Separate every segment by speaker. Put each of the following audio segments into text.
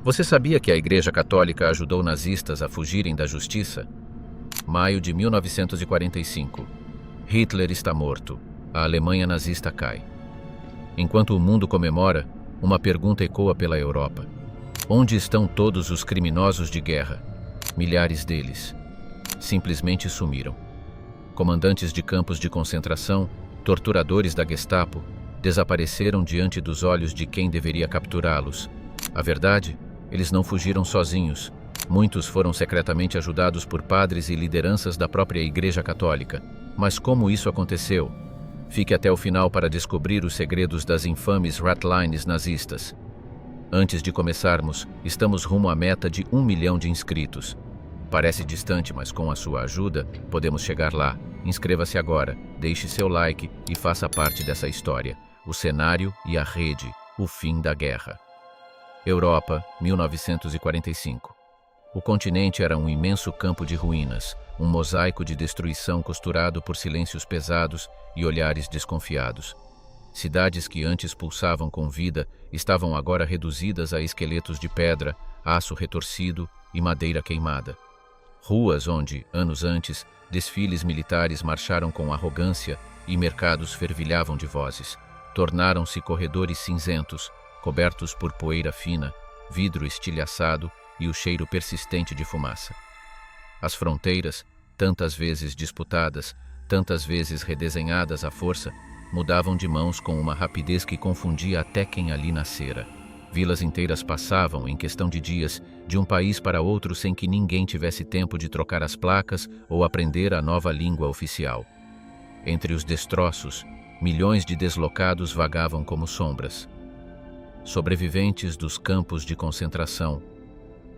Speaker 1: Você sabia que a Igreja Católica ajudou nazistas a fugirem da justiça? Maio de 1945. Hitler está morto. A Alemanha nazista cai. Enquanto o mundo comemora, uma pergunta ecoa pela Europa. Onde estão todos os criminosos de guerra? Milhares deles simplesmente sumiram. Comandantes de campos de concentração, torturadores da Gestapo, desapareceram diante dos olhos de quem deveria capturá-los. A verdade? Eles não fugiram sozinhos. Muitos foram secretamente ajudados por padres e lideranças da própria Igreja Católica. Mas como isso aconteceu? Fique até o final para descobrir os segredos das infames ratlines nazistas. Antes de começarmos, estamos rumo à meta de 1 milhão de inscritos. Parece distante, mas com a sua ajuda, podemos chegar lá. Inscreva-se agora, deixe seu like e faça parte dessa história. O cenário e a rede, o fim da guerra. Europa, 1945. O continente era um imenso campo de ruínas, um mosaico de destruição costurado por silêncios pesados e olhares desconfiados. Cidades que antes pulsavam com vida estavam agora reduzidas a esqueletos de pedra, aço retorcido e madeira queimada. Ruas onde, anos antes, desfiles militares marcharam com arrogância e mercados fervilhavam de vozes, tornaram-se corredores cinzentos, cobertos por poeira fina, vidro estilhaçado e o cheiro persistente de fumaça. As fronteiras, tantas vezes disputadas, tantas vezes redesenhadas à força, mudavam de mãos com uma rapidez que confundia até quem ali nascera. Vilas inteiras passavam, em questão de dias, de um país para outro sem que ninguém tivesse tempo de trocar as placas ou aprender a nova língua oficial. Entre os destroços, milhões de deslocados vagavam como sombras. Sobreviventes dos campos de concentração,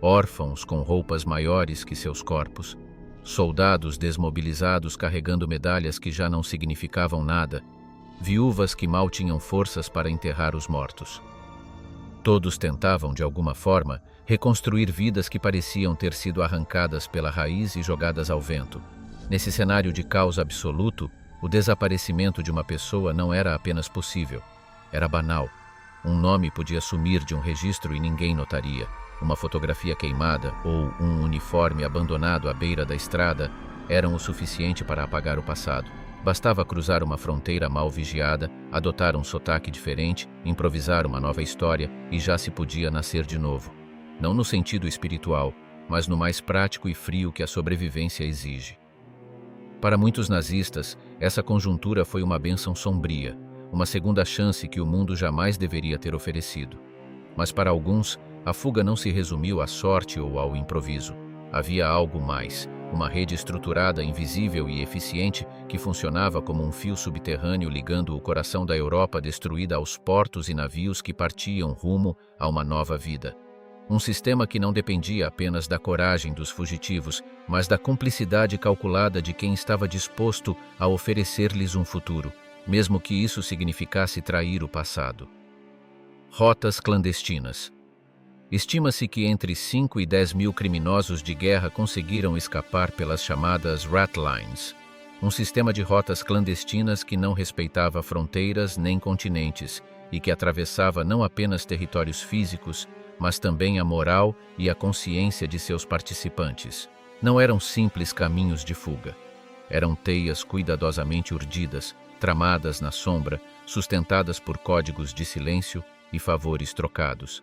Speaker 1: órfãos com roupas maiores que seus corpos, soldados desmobilizados carregando medalhas que já não significavam nada, viúvas que mal tinham forças para enterrar os mortos. Todos tentavam, de alguma forma, reconstruir vidas que pareciam ter sido arrancadas pela raiz e jogadas ao vento. Nesse cenário de caos absoluto, o desaparecimento de uma pessoa não era apenas possível, era banal. Um nome podia sumir de um registro e ninguém notaria. Uma fotografia queimada ou um uniforme abandonado à beira da estrada eram o suficiente para apagar o passado. Bastava cruzar uma fronteira mal vigiada, adotar um sotaque diferente, improvisar uma nova história e já se podia nascer de novo. Não no sentido espiritual, mas no mais prático e frio que a sobrevivência exige. Para muitos nazistas, essa conjuntura foi uma bênção sombria, uma segunda chance que o mundo jamais deveria ter oferecido. Mas para alguns, a fuga não se resumiu à sorte ou ao improviso. Havia algo mais, uma rede estruturada, invisível e eficiente que funcionava como um fio subterrâneo ligando o coração da Europa destruída aos portos e navios que partiam rumo a uma nova vida. Um sistema que não dependia apenas da coragem dos fugitivos, mas da cumplicidade calculada de quem estava disposto a oferecer-lhes um futuro, mesmo que isso significasse trair o passado. Rotas clandestinas. Estima-se que entre 5 e 10 mil criminosos de guerra conseguiram escapar pelas chamadas ratlines, um sistema de rotas clandestinas que não respeitava fronteiras nem continentes e que atravessava não apenas territórios físicos, mas também a moral e a consciência de seus participantes. Não eram simples caminhos de fuga. Eram teias cuidadosamente urdidas, tramadas na sombra, sustentadas por códigos de silêncio e favores trocados.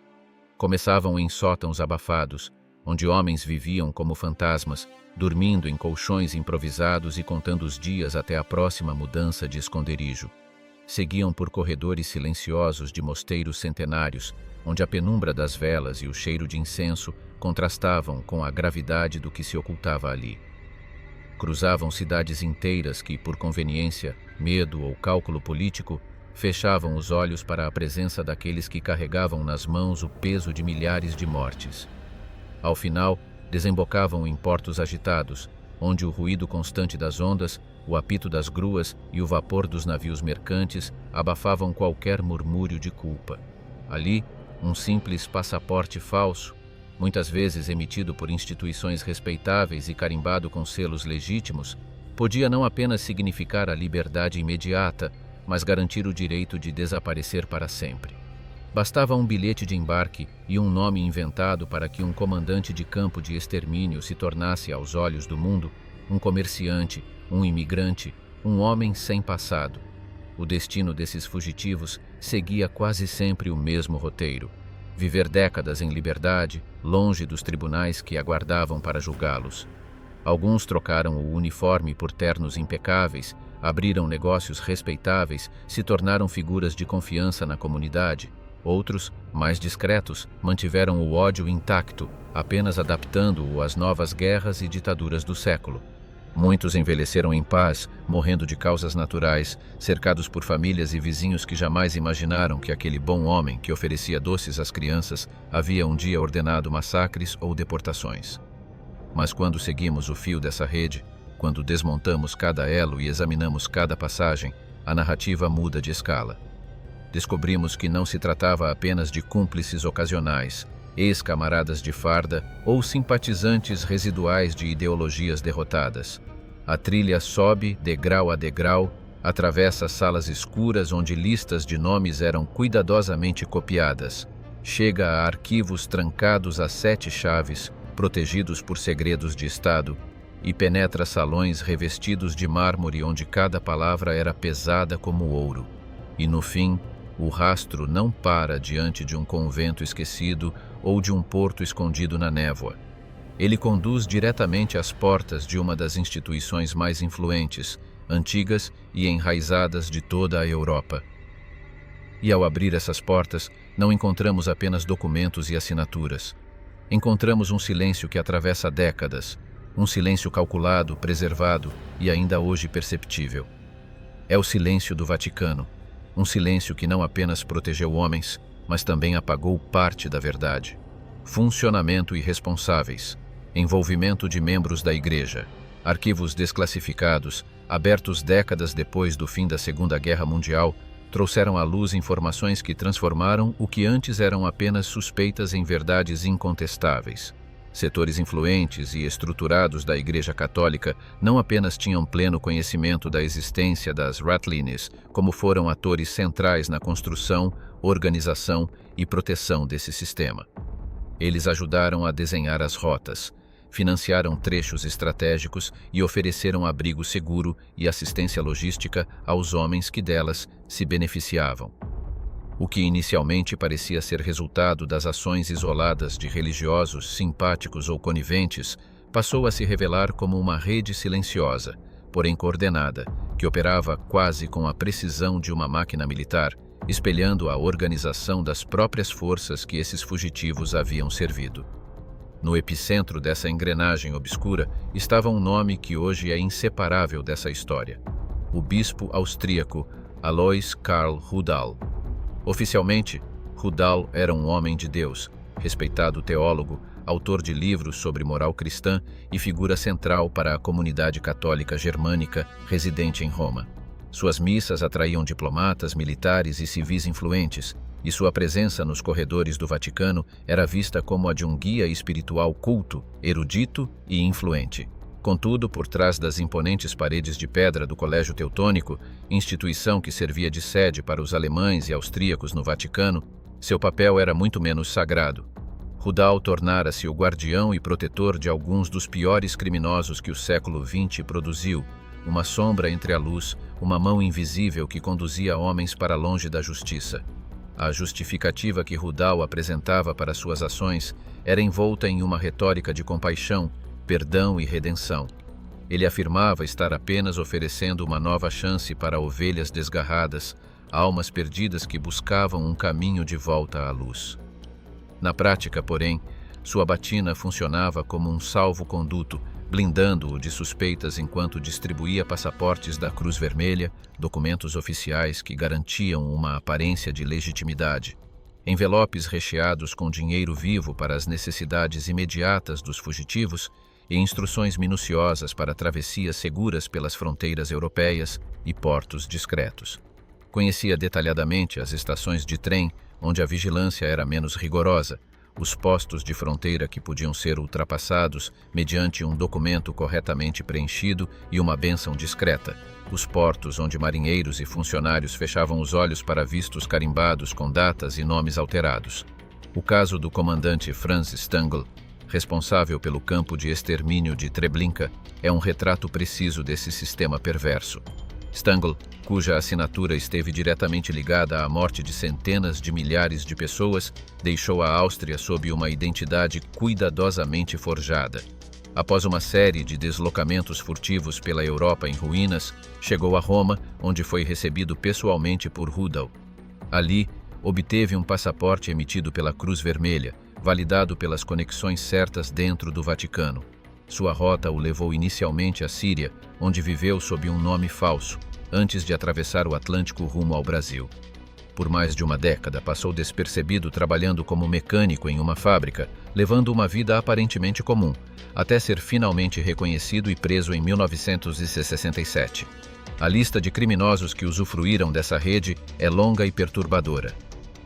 Speaker 1: Começavam em sótãos abafados, onde homens viviam como fantasmas, dormindo em colchões improvisados e contando os dias até a próxima mudança de esconderijo. Seguiam por corredores silenciosos de mosteiros centenários, onde a penumbra das velas e o cheiro de incenso contrastavam com a gravidade do que se ocultava ali. Cruzavam cidades inteiras que, por conveniência, medo ou cálculo político, fechavam os olhos para a presença daqueles que carregavam nas mãos o peso de milhares de mortes. Ao final, desembocavam em portos agitados, onde o ruído constante das ondas, o apito das gruas e o vapor dos navios mercantes abafavam qualquer murmúrio de culpa. Ali, um simples passaporte falso, muitas vezes emitido por instituições respeitáveis e carimbado com selos legítimos, podia não apenas significar a liberdade imediata, mas garantir o direito de desaparecer para sempre. Bastava um bilhete de embarque e um nome inventado para que um comandante de campo de extermínio se tornasse, aos olhos do mundo, um comerciante, um imigrante, um homem sem passado. O destino desses fugitivos seguia quase sempre o mesmo roteiro: viver décadas em liberdade, longe dos tribunais que aguardavam para julgá-los. Alguns trocaram o uniforme por ternos impecáveis, abriram negócios respeitáveis, se tornaram figuras de confiança na comunidade. Outros, mais discretos, mantiveram o ódio intacto, apenas adaptando-o às novas guerras e ditaduras do século. Muitos envelheceram em paz, morrendo de causas naturais, cercados por famílias e vizinhos que jamais imaginaram que aquele bom homem que oferecia doces às crianças havia um dia ordenado massacres ou deportações. Mas quando seguimos o fio dessa rede, quando desmontamos cada elo e examinamos cada passagem, a narrativa muda de escala. Descobrimos que não se tratava apenas de cúmplices ocasionais, ex-camaradas de farda ou simpatizantes residuais de ideologias derrotadas. A trilha sobe, degrau a degrau, atravessa salas escuras onde listas de nomes eram cuidadosamente copiadas, chega a arquivos trancados a 7 chaves, protegidos por segredos de Estado, e penetra salões revestidos de mármore onde cada palavra era pesada como ouro. E no fim, o rastro não para diante de um convento esquecido ou de um porto escondido na névoa. Ele conduz diretamente às portas de uma das instituições mais influentes, antigas e enraizadas de toda a Europa. E ao abrir essas portas, não encontramos apenas documentos e assinaturas. Encontramos um silêncio que atravessa décadas, um silêncio calculado, preservado e ainda hoje perceptível. É o silêncio do Vaticano, um silêncio que não apenas protegeu homens, mas também apagou parte da verdade. Funcionamento irresponsáveis, envolvimento de membros da Igreja, arquivos desclassificados, abertos décadas depois do fim da Segunda Guerra Mundial, trouxeram à luz informações que transformaram o que antes eram apenas suspeitas em verdades incontestáveis. Setores influentes e estruturados da Igreja Católica não apenas tinham pleno conhecimento da existência das Ratlines, como foram atores centrais na construção, organização e proteção desse sistema. Eles ajudaram a desenhar as rotas, financiaram trechos estratégicos e ofereceram abrigo seguro e assistência logística aos homens que delas se beneficiavam. O que inicialmente parecia ser resultado das ações isoladas de religiosos simpáticos ou coniventes, passou a se revelar como uma rede silenciosa, porém coordenada, que operava quase com a precisão de uma máquina militar, espelhando a organização das próprias forças que esses fugitivos haviam servido. No epicentro dessa engrenagem obscura estava um nome que hoje é inseparável dessa história: o bispo austríaco Alois Karl Rudal. Oficialmente, Rudal era um homem de Deus, respeitado teólogo, autor de livros sobre moral cristã e figura central para a comunidade católica germânica residente em Roma. Suas missas atraíam diplomatas, militares e civis influentes, e sua presença nos corredores do Vaticano era vista como a de um guia espiritual culto, erudito e influente. Contudo, por trás das imponentes paredes de pedra do Colégio Teutônico, instituição que servia de sede para os alemães e austríacos no Vaticano, seu papel era muito menos sagrado. Rudal tornara-se o guardião e protetor de alguns dos piores criminosos que o século XX produziu, uma sombra entre a luz, uma mão invisível que conduzia homens para longe da justiça. A justificativa que Rudal apresentava para suas ações era envolta em uma retórica de compaixão, perdão e redenção. Ele afirmava estar apenas oferecendo uma nova chance para ovelhas desgarradas, almas perdidas que buscavam um caminho de volta à luz. Na prática, porém, sua batina funcionava como um salvo-conduto, blindando-o de suspeitas enquanto distribuía passaportes da Cruz Vermelha, documentos oficiais que garantiam uma aparência de legitimidade, envelopes recheados com dinheiro vivo para as necessidades imediatas dos fugitivos e instruções minuciosas para travessias seguras pelas fronteiras europeias e portos discretos. Conhecia detalhadamente as estações de trem onde a vigilância era menos rigorosa, os postos de fronteira que podiam ser ultrapassados mediante um documento corretamente preenchido e uma bênção discreta, os portos onde marinheiros e funcionários fechavam os olhos para vistos carimbados com datas e nomes alterados. O caso do comandante Franz Stangl, responsável pelo campo de extermínio de Treblinka, é um retrato preciso desse sistema perverso. Stangl, cuja assinatura esteve diretamente ligada à morte de centenas de milhares de pessoas, deixou a Áustria sob uma identidade cuidadosamente forjada. Após uma série de deslocamentos furtivos pela Europa em ruínas, chegou a Roma, onde foi recebido pessoalmente por Rudolf. Ali, obteve um passaporte emitido pela Cruz Vermelha, validado pelas conexões certas dentro do Vaticano. Sua rota o levou inicialmente à Síria, onde viveu sob um nome falso, antes de atravessar o Atlântico rumo ao Brasil. Por mais de uma década, passou despercebido trabalhando como mecânico em uma fábrica, levando uma vida aparentemente comum, até ser finalmente reconhecido e preso em 1967. A lista de criminosos que usufruíram dessa rede é longa e perturbadora.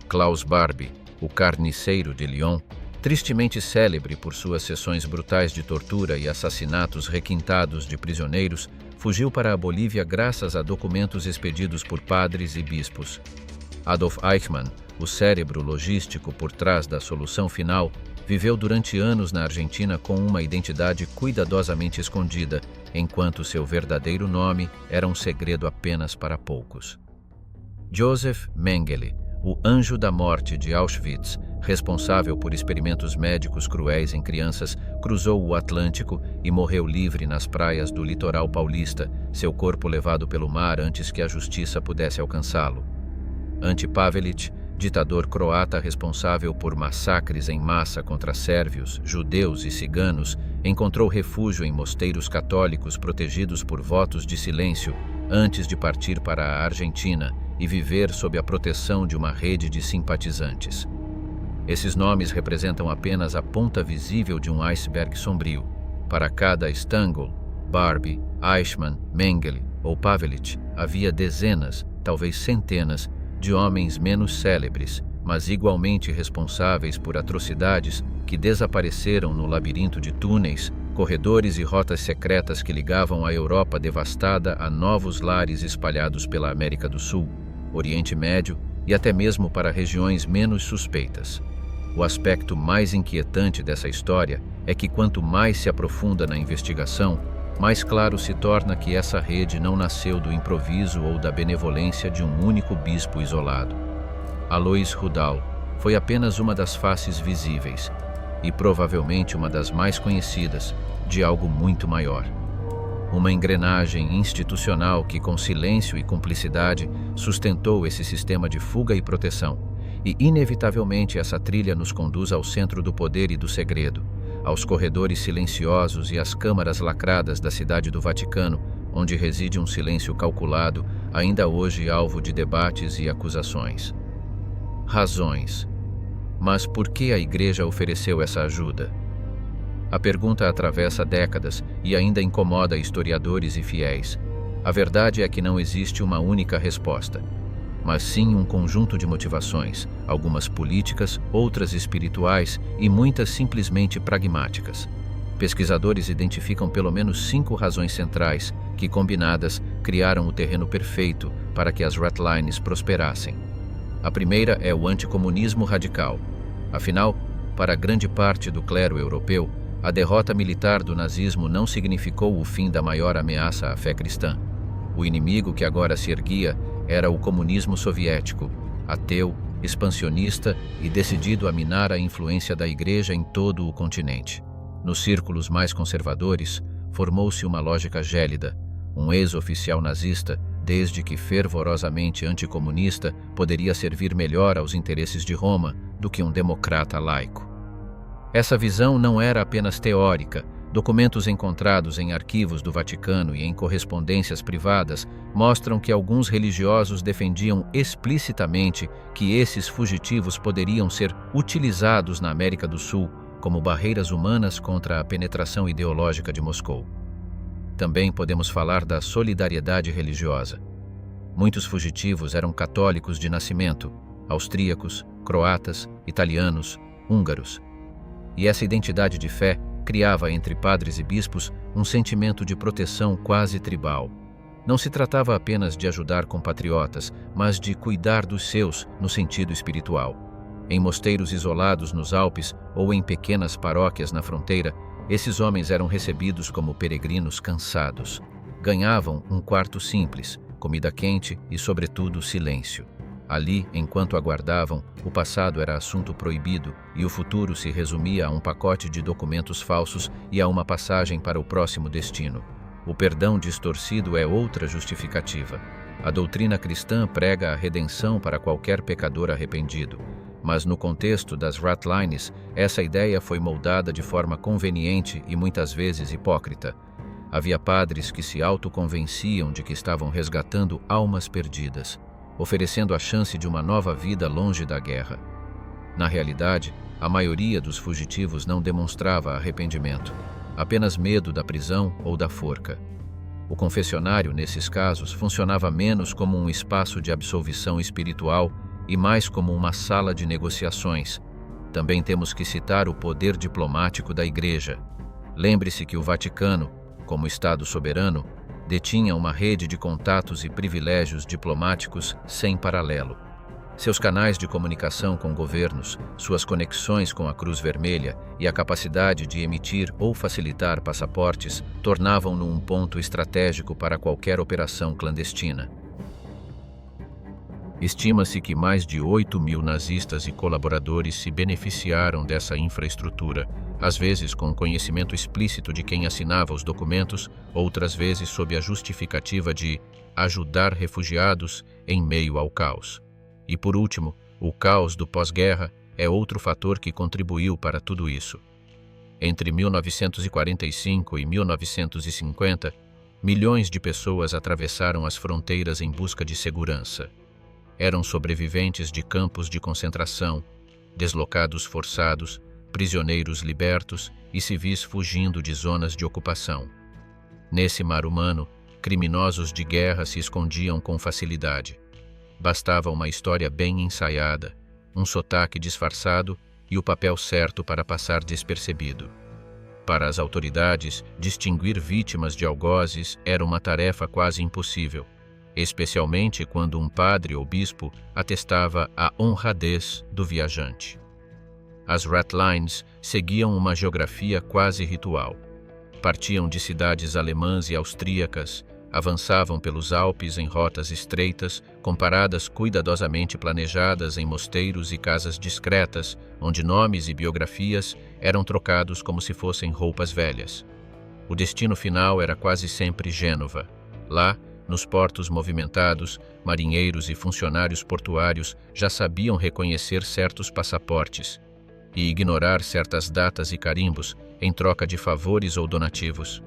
Speaker 1: Klaus Barbie, o carniceiro de Lyon, tristemente célebre por suas sessões brutais de tortura e assassinatos requintados de prisioneiros, fugiu para a Bolívia graças a documentos expedidos por padres e bispos. Adolf Eichmann, o cérebro logístico por trás da solução final, viveu durante anos na Argentina com uma identidade cuidadosamente escondida, enquanto seu verdadeiro nome era um segredo apenas para poucos. Joseph Mengele, o anjo da morte de Auschwitz, responsável por experimentos médicos cruéis em crianças, cruzou o Atlântico e morreu livre nas praias do litoral paulista, seu corpo levado pelo mar antes que a justiça pudesse alcançá-lo. Ante Pavelić, ditador croata responsável por massacres em massa contra sérvios, judeus e ciganos, encontrou refúgio em mosteiros católicos protegidos por votos de silêncio antes de partir para a Argentina e viver sob a proteção de uma rede de simpatizantes. Esses nomes representam apenas a ponta visível de um iceberg sombrio. Para cada Stangl, Barbie, Eichmann, Mengele ou Pavelić, havia dezenas, talvez centenas, de homens menos célebres, mas igualmente responsáveis por atrocidades que desapareceram no labirinto de túneis, corredores e rotas secretas que ligavam a Europa devastada a novos lares espalhados pela América do Sul, Oriente Médio e até mesmo para regiões menos suspeitas. O aspecto mais inquietante dessa história é que quanto mais se aprofunda na investigação, mais claro se torna que essa rede não nasceu do improviso ou da benevolência de um único bispo isolado. Alois Rudal foi apenas uma das faces visíveis, e provavelmente uma das mais conhecidas, de algo muito maior. Uma engrenagem institucional que, com silêncio e cumplicidade, sustentou esse sistema de fuga e proteção. E, inevitavelmente, essa trilha nos conduz ao centro do poder e do segredo, aos corredores silenciosos e às câmaras lacradas da cidade do Vaticano, onde reside um silêncio calculado, ainda hoje alvo de debates e acusações. Razões. Mas por que a Igreja ofereceu essa ajuda? A pergunta atravessa décadas e ainda incomoda historiadores e fiéis. A verdade é que não existe uma única resposta, mas sim um conjunto de motivações, algumas políticas, outras espirituais e muitas simplesmente pragmáticas. Pesquisadores identificam pelo menos 5 razões centrais que, combinadas, criaram o terreno perfeito para que as Ratlines prosperassem. A primeira é o anticomunismo radical. Afinal, para grande parte do clero europeu, a derrota militar do nazismo não significou o fim da maior ameaça à fé cristã. O inimigo que agora se erguia era o comunismo soviético, ateu, expansionista e decidido a minar a influência da Igreja em todo o continente. Nos círculos mais conservadores, formou-se uma lógica gélida. Um ex-oficial nazista, desde que fervorosamente anticomunista, poderia servir melhor aos interesses de Roma do que um democrata laico. Essa visão não era apenas teórica. Documentos encontrados em arquivos do Vaticano e em correspondências privadas mostram que alguns religiosos defendiam explicitamente que esses fugitivos poderiam ser utilizados na América do Sul como barreiras humanas contra a penetração ideológica de Moscou. Também podemos falar da solidariedade religiosa. Muitos fugitivos eram católicos de nascimento, austríacos, croatas, italianos, húngaros. E essa identidade de fé criava entre padres e bispos um sentimento de proteção quase tribal. Não se tratava apenas de ajudar compatriotas, mas de cuidar dos seus no sentido espiritual. Em mosteiros isolados nos Alpes ou em pequenas paróquias na fronteira, esses homens eram recebidos como peregrinos cansados. Ganhavam um quarto simples, comida quente e, sobretudo, silêncio. Ali, enquanto aguardavam, o passado era assunto proibido e o futuro se resumia a um pacote de documentos falsos e a uma passagem para o próximo destino. O perdão distorcido é outra justificativa. A doutrina cristã prega a redenção para qualquer pecador arrependido, mas no contexto das Ratlines, essa ideia foi moldada de forma conveniente e muitas vezes hipócrita. Havia padres que se autoconvenciam de que estavam resgatando almas perdidas, oferecendo a chance de uma nova vida longe da guerra. Na realidade, a maioria dos fugitivos não demonstrava arrependimento, apenas medo da prisão ou da forca. O confessionário, nesses casos, funcionava menos como um espaço de absolvição espiritual e mais como uma sala de negociações. Também temos que citar o poder diplomático da Igreja. Lembre-se que o Vaticano, como Estado soberano, detinha uma rede de contatos e privilégios diplomáticos sem paralelo. Seus canais de comunicação com governos, suas conexões com a Cruz Vermelha e a capacidade de emitir ou facilitar passaportes tornavam-no um ponto estratégico para qualquer operação clandestina. Estima-se que mais de 8.000 nazistas e colaboradores se beneficiaram dessa infraestrutura, às vezes com conhecimento explícito de quem assinava os documentos, outras vezes sob a justificativa de ajudar refugiados em meio ao caos. E por último, o caos do pós-guerra é outro fator que contribuiu para tudo isso. Entre 1945 e 1950, milhões de pessoas atravessaram as fronteiras em busca de segurança. Eram sobreviventes de campos de concentração, deslocados forçados, prisioneiros libertos e civis fugindo de zonas de ocupação. Nesse mar humano, criminosos de guerra se escondiam com facilidade. Bastava uma história bem ensaiada, um sotaque disfarçado e o papel certo para passar despercebido. Para as autoridades, distinguir vítimas de algozes era uma tarefa quase impossível, especialmente quando um padre ou bispo atestava a honradez do viajante. As Ratlines seguiam uma geografia quase ritual. Partiam de cidades alemãs e austríacas, avançavam pelos Alpes em rotas estreitas, com paradas cuidadosamente planejadas em mosteiros e casas discretas, onde nomes e biografias eram trocados como se fossem roupas velhas. O destino final era quase sempre Gênova. Lá, nos portos movimentados, marinheiros e funcionários portuários já sabiam reconhecer certos passaportes e ignorar certas datas e carimbos em troca de favores ou donativos.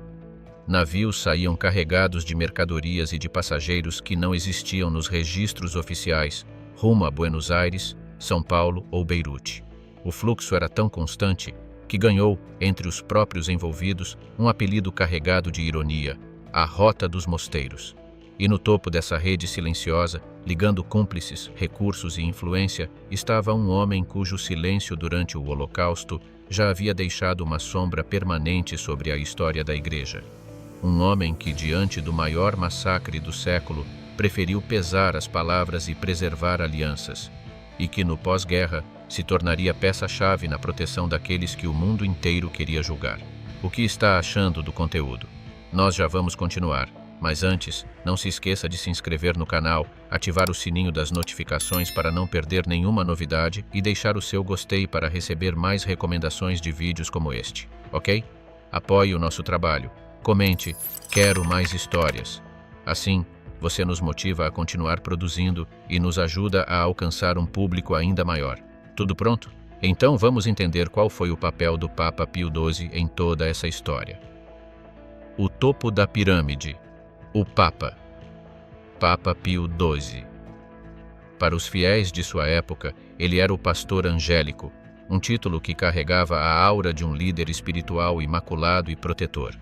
Speaker 1: Navios saíam carregados de mercadorias e de passageiros que não existiam nos registros oficiais, rumo a Buenos Aires, São Paulo ou Beirute. O fluxo era tão constante que ganhou, entre os próprios envolvidos, um apelido carregado de ironia: a Rota dos Mosteiros. E no topo dessa rede silenciosa, ligando cúmplices, recursos e influência, estava um homem cujo silêncio durante o Holocausto já havia deixado uma sombra permanente sobre a história da Igreja. Um homem que, diante do maior massacre do século, preferiu pesar as palavras e preservar alianças, e que no pós-guerra se tornaria peça-chave na proteção daqueles que o mundo inteiro queria julgar. O que está achando do conteúdo? Nós já vamos continuar, mas antes, não se esqueça de se inscrever no canal, ativar o sininho das notificações para não perder nenhuma novidade e deixar o seu gostei para receber mais recomendações de vídeos como este, ok? Apoie o nosso trabalho. Comente, quero mais histórias. Assim, você nos motiva a continuar produzindo e nos ajuda a alcançar um público ainda maior. Tudo pronto? Então vamos entender qual foi o papel do Papa Pio XII em toda essa história. O topo da pirâmide. O Papa. Papa Pio XII. Para os fiéis de sua época, ele era o pastor angélico, um título que carregava a aura de um líder espiritual imaculado e protetor.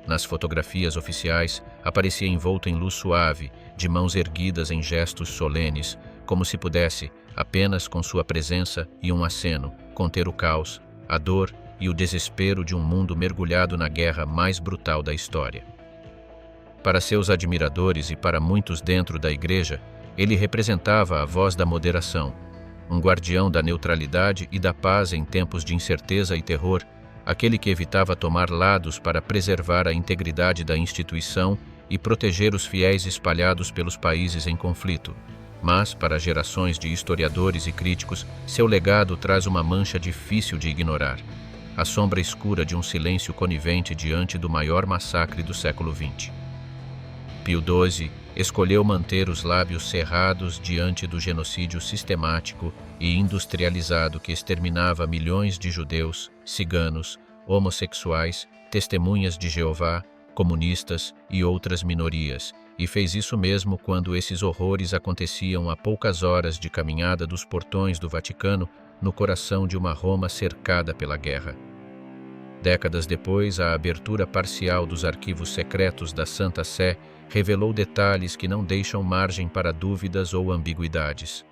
Speaker 1: Nas fotografias oficiais, aparecia envolto em luz suave, de mãos erguidas em gestos solenes, como se pudesse, apenas com sua presença e um aceno, conter o caos, a dor e o desespero de um mundo mergulhado na guerra mais brutal da história. Para seus admiradores e para muitos dentro da igreja, ele representava a voz da moderação, um guardião da neutralidade e da paz em tempos de incerteza e terror, aquele que evitava tomar lados para preservar a integridade da instituição e proteger os fiéis espalhados pelos países em conflito. Mas, para gerações de historiadores e críticos, seu legado traz uma mancha difícil de ignorar: a sombra escura de um silêncio conivente diante do maior massacre do século XX. Pio XII escolheu manter os lábios cerrados diante do genocídio sistemático e industrializado que exterminava milhões de judeus, ciganos, homossexuais, testemunhas de Jeová, comunistas e outras minorias, e fez isso mesmo quando esses horrores aconteciam a poucas horas de caminhada dos portões do Vaticano, no coração de uma Roma cercada pela guerra. Décadas depois, a abertura parcial dos arquivos secretos da Santa Sé revelou detalhes que não deixam margem para dúvidas ou ambiguidades.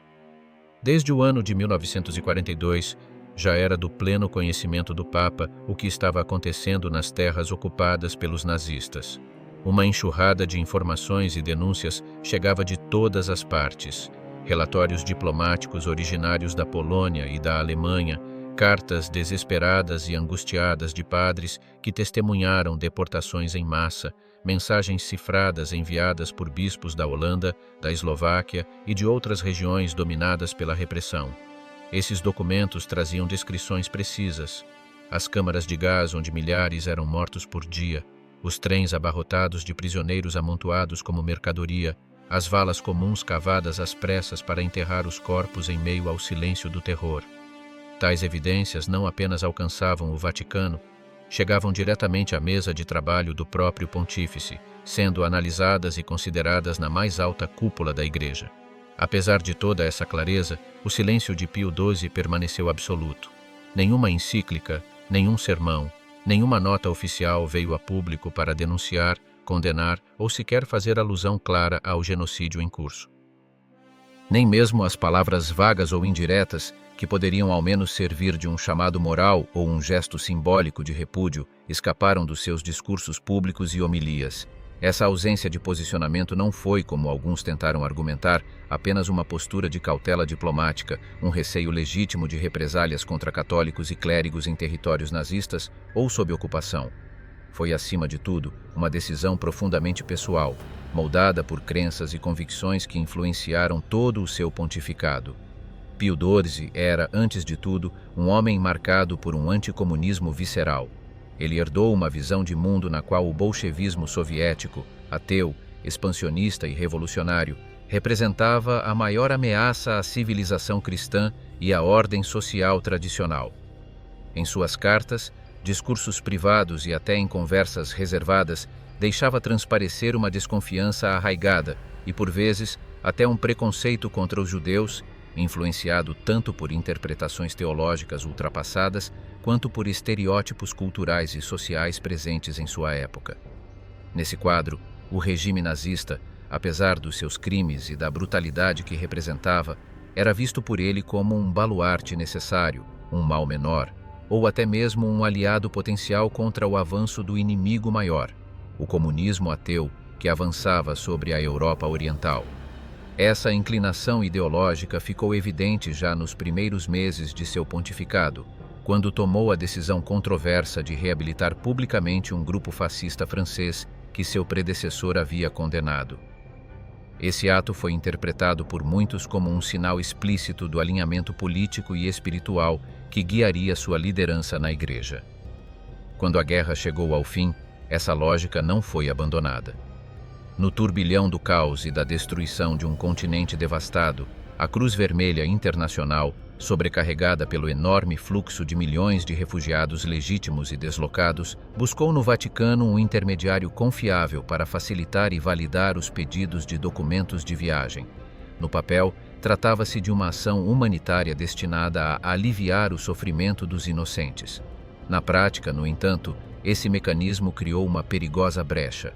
Speaker 1: Desde o ano de 1942, já era do pleno conhecimento do Papa o que estava acontecendo nas terras ocupadas pelos nazistas. Uma enxurrada de informações e denúncias chegava de todas as partes: relatórios diplomáticos originários da Polônia e da Alemanha, cartas desesperadas e angustiadas de padres que testemunharam deportações em massa, mensagens cifradas enviadas por bispos da Holanda, da Eslováquia e de outras regiões dominadas pela repressão. Esses documentos traziam descrições precisas: as câmaras de gás onde milhares eram mortos por dia, os trens abarrotados de prisioneiros amontoados como mercadoria, as valas comuns cavadas às pressas para enterrar os corpos em meio ao silêncio do terror. Tais evidências não apenas alcançavam o Vaticano, chegavam diretamente à mesa de trabalho do próprio pontífice, sendo analisadas e consideradas na mais alta cúpula da Igreja. Apesar de toda essa clareza, o silêncio de Pio XII permaneceu absoluto. Nenhuma encíclica, nenhum sermão, nenhuma nota oficial veio a público para denunciar, condenar ou sequer fazer alusão clara ao genocídio em curso. Nem mesmo as palavras vagas ou indiretas, que poderiam ao menos servir de um chamado moral ou um gesto simbólico de repúdio, escaparam dos seus discursos públicos e homilias. Essa ausência de posicionamento não foi, como alguns tentaram argumentar, apenas uma postura de cautela diplomática, um receio legítimo de represálias contra católicos e clérigos em territórios nazistas ou sob ocupação. Foi, acima de tudo, uma decisão profundamente pessoal, moldada por crenças e convicções que influenciaram todo o seu pontificado. Pio XII era, antes de tudo, um homem marcado por um anticomunismo visceral. Ele herdou uma visão de mundo na qual o bolchevismo soviético, ateu, expansionista e revolucionário, representava a maior ameaça à civilização cristã e à ordem social tradicional. Em suas cartas, discursos privados e até em conversas reservadas, deixava transparecer uma desconfiança arraigada e, por vezes, até um preconceito contra os judeus, influenciado tanto por interpretações teológicas ultrapassadas quanto por estereótipos culturais e sociais presentes em sua época. Nesse quadro, o regime nazista, apesar dos seus crimes e da brutalidade que representava, era visto por ele como um baluarte necessário, um mal menor, ou até mesmo um aliado potencial contra o avanço do inimigo maior, o comunismo ateu que avançava sobre a Europa Oriental. Essa inclinação ideológica ficou evidente já nos primeiros meses de seu pontificado, quando tomou a decisão controversa de reabilitar publicamente um grupo fascista francês que seu predecessor havia condenado. Esse ato foi interpretado por muitos como um sinal explícito do alinhamento político e espiritual que guiaria sua liderança na Igreja. Quando a guerra chegou ao fim, essa lógica não foi abandonada. No turbilhão do caos e da destruição de um continente devastado, a Cruz Vermelha Internacional, sobrecarregada pelo enorme fluxo de milhões de refugiados legítimos e deslocados, buscou no Vaticano um intermediário confiável para facilitar e validar os pedidos de documentos de viagem. No papel, tratava-se de uma ação humanitária destinada a aliviar o sofrimento dos inocentes. Na prática, no entanto, esse mecanismo criou uma perigosa brecha.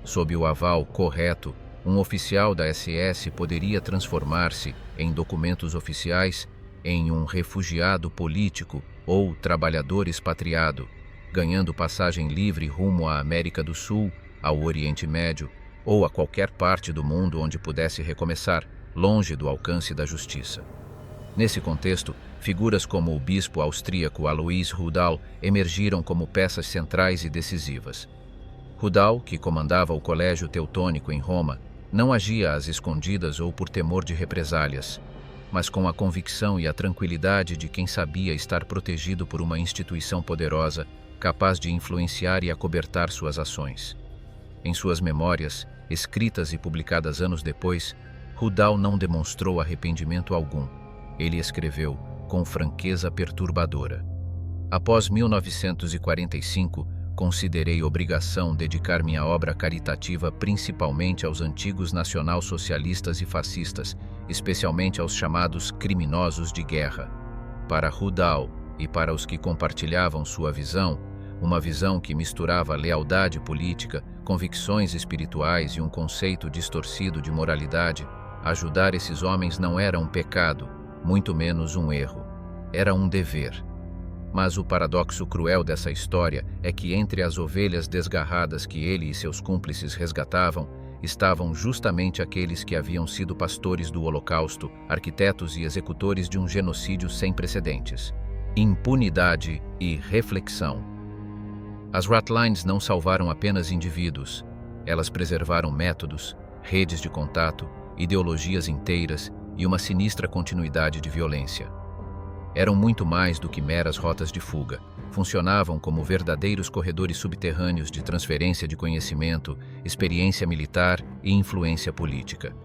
Speaker 1: Sob o aval correto, Um oficial da SS poderia transformar-se, em documentos oficiais, em um refugiado político ou trabalhador expatriado, ganhando passagem livre rumo à América do Sul, ao Oriente Médio ou a qualquer parte do mundo onde pudesse recomeçar, longe do alcance da justiça. Nesse contexto, figuras como o bispo austríaco Alois Rudal emergiram como peças centrais e decisivas. Rudal, que comandava o Colégio Teutônico em Roma, não agia às escondidas ou por temor de represálias, mas com a convicção e a tranquilidade de quem sabia estar protegido por uma instituição poderosa, capaz de influenciar e acobertar suas ações. Em suas memórias, escritas e publicadas anos depois, Rudal não demonstrou arrependimento algum. Ele escreveu com franqueza perturbadora: após 1945, considerei obrigação dedicar minha obra caritativa principalmente aos antigos nacional-socialistas e fascistas, especialmente aos chamados criminosos de guerra. Para Rudal e para os que compartilhavam sua visão, uma visão que misturava lealdade política, convicções espirituais e um conceito distorcido de moralidade, ajudar esses homens não era um pecado, muito menos um erro. Era um dever. Mas o paradoxo cruel dessa história é que entre as ovelhas desgarradas que ele e seus cúmplices resgatavam, estavam justamente aqueles que haviam sido pastores do Holocausto, arquitetos e executores de um genocídio sem precedentes. Impunidade e reflexão. As Ratlines não salvaram apenas indivíduos, elas preservaram métodos, redes de contato, ideologias inteiras e uma sinistra continuidade de violência. Eram muito mais do que meras rotas de fuga. Funcionavam como verdadeiros corredores subterrâneos de transferência de conhecimento, experiência militar e influência política.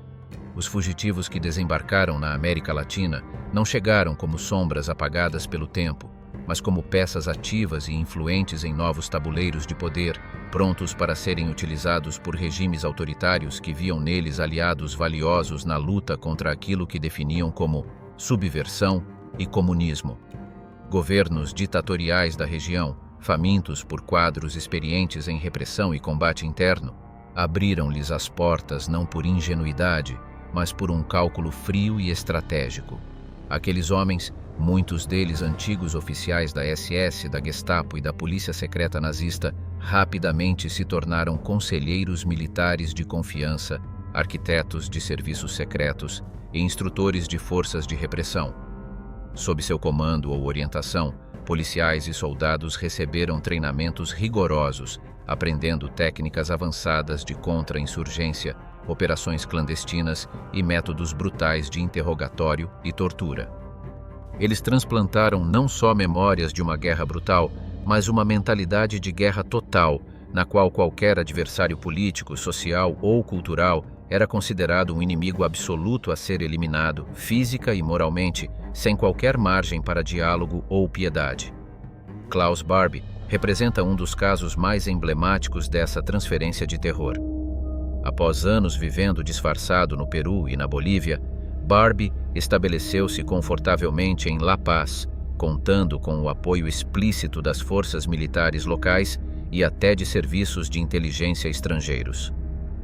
Speaker 1: Os fugitivos que desembarcaram na América Latina não chegaram como sombras apagadas pelo tempo, mas como peças ativas e influentes em novos tabuleiros de poder, prontos para serem utilizados por regimes autoritários que viam neles aliados valiosos na luta contra aquilo que definiam como subversão e comunismo. Governos ditatoriais da região, famintos por quadros experientes em repressão e combate interno, abriram-lhes as portas não por ingenuidade, mas por um cálculo frio e estratégico. Aqueles homens, muitos deles antigos oficiais da SS, da Gestapo e da polícia secreta nazista, rapidamente se tornaram conselheiros militares de confiança, arquitetos de serviços secretos e instrutores de forças de repressão. Sob seu comando ou orientação, policiais e soldados receberam treinamentos rigorosos, aprendendo técnicas avançadas de contra-insurgência, operações clandestinas e métodos brutais de interrogatório e tortura. Eles transplantaram não só memórias de uma guerra brutal, mas uma mentalidade de guerra total, na qual qualquer adversário político, social ou cultural era considerado um inimigo absoluto a ser eliminado, física e moralmente, sem qualquer margem para diálogo ou piedade. Klaus Barbie representa um dos casos mais emblemáticos dessa transferência de terror. Após anos vivendo disfarçado no Peru e na Bolívia, Barbie estabeleceu-se confortavelmente em La Paz, contando com o apoio explícito das forças militares locais e até de serviços de inteligência estrangeiros.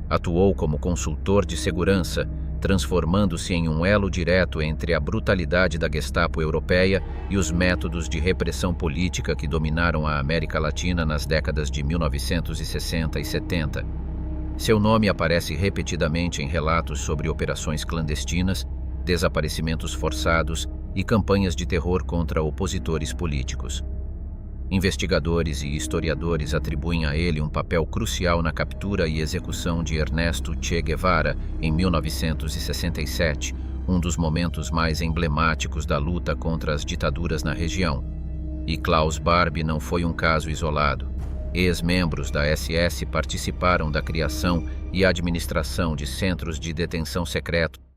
Speaker 1: Atuou como consultor de segurança, transformando-se em um elo direto entre a brutalidade da Gestapo europeia e os métodos de repressão política que dominaram a América Latina nas décadas de 1960 e 70. Seu nome aparece repetidamente em relatos sobre operações clandestinas, desaparecimentos forçados e campanhas de terror contra opositores políticos. Investigadores e historiadores atribuem a ele um papel crucial na captura e execução de Ernesto Che Guevara em 1967, um dos momentos mais emblemáticos da luta contra as ditaduras na região. E Klaus Barbie não foi um caso isolado. Ex-membros da SS participaram da criação e administração de centros de detenção secretos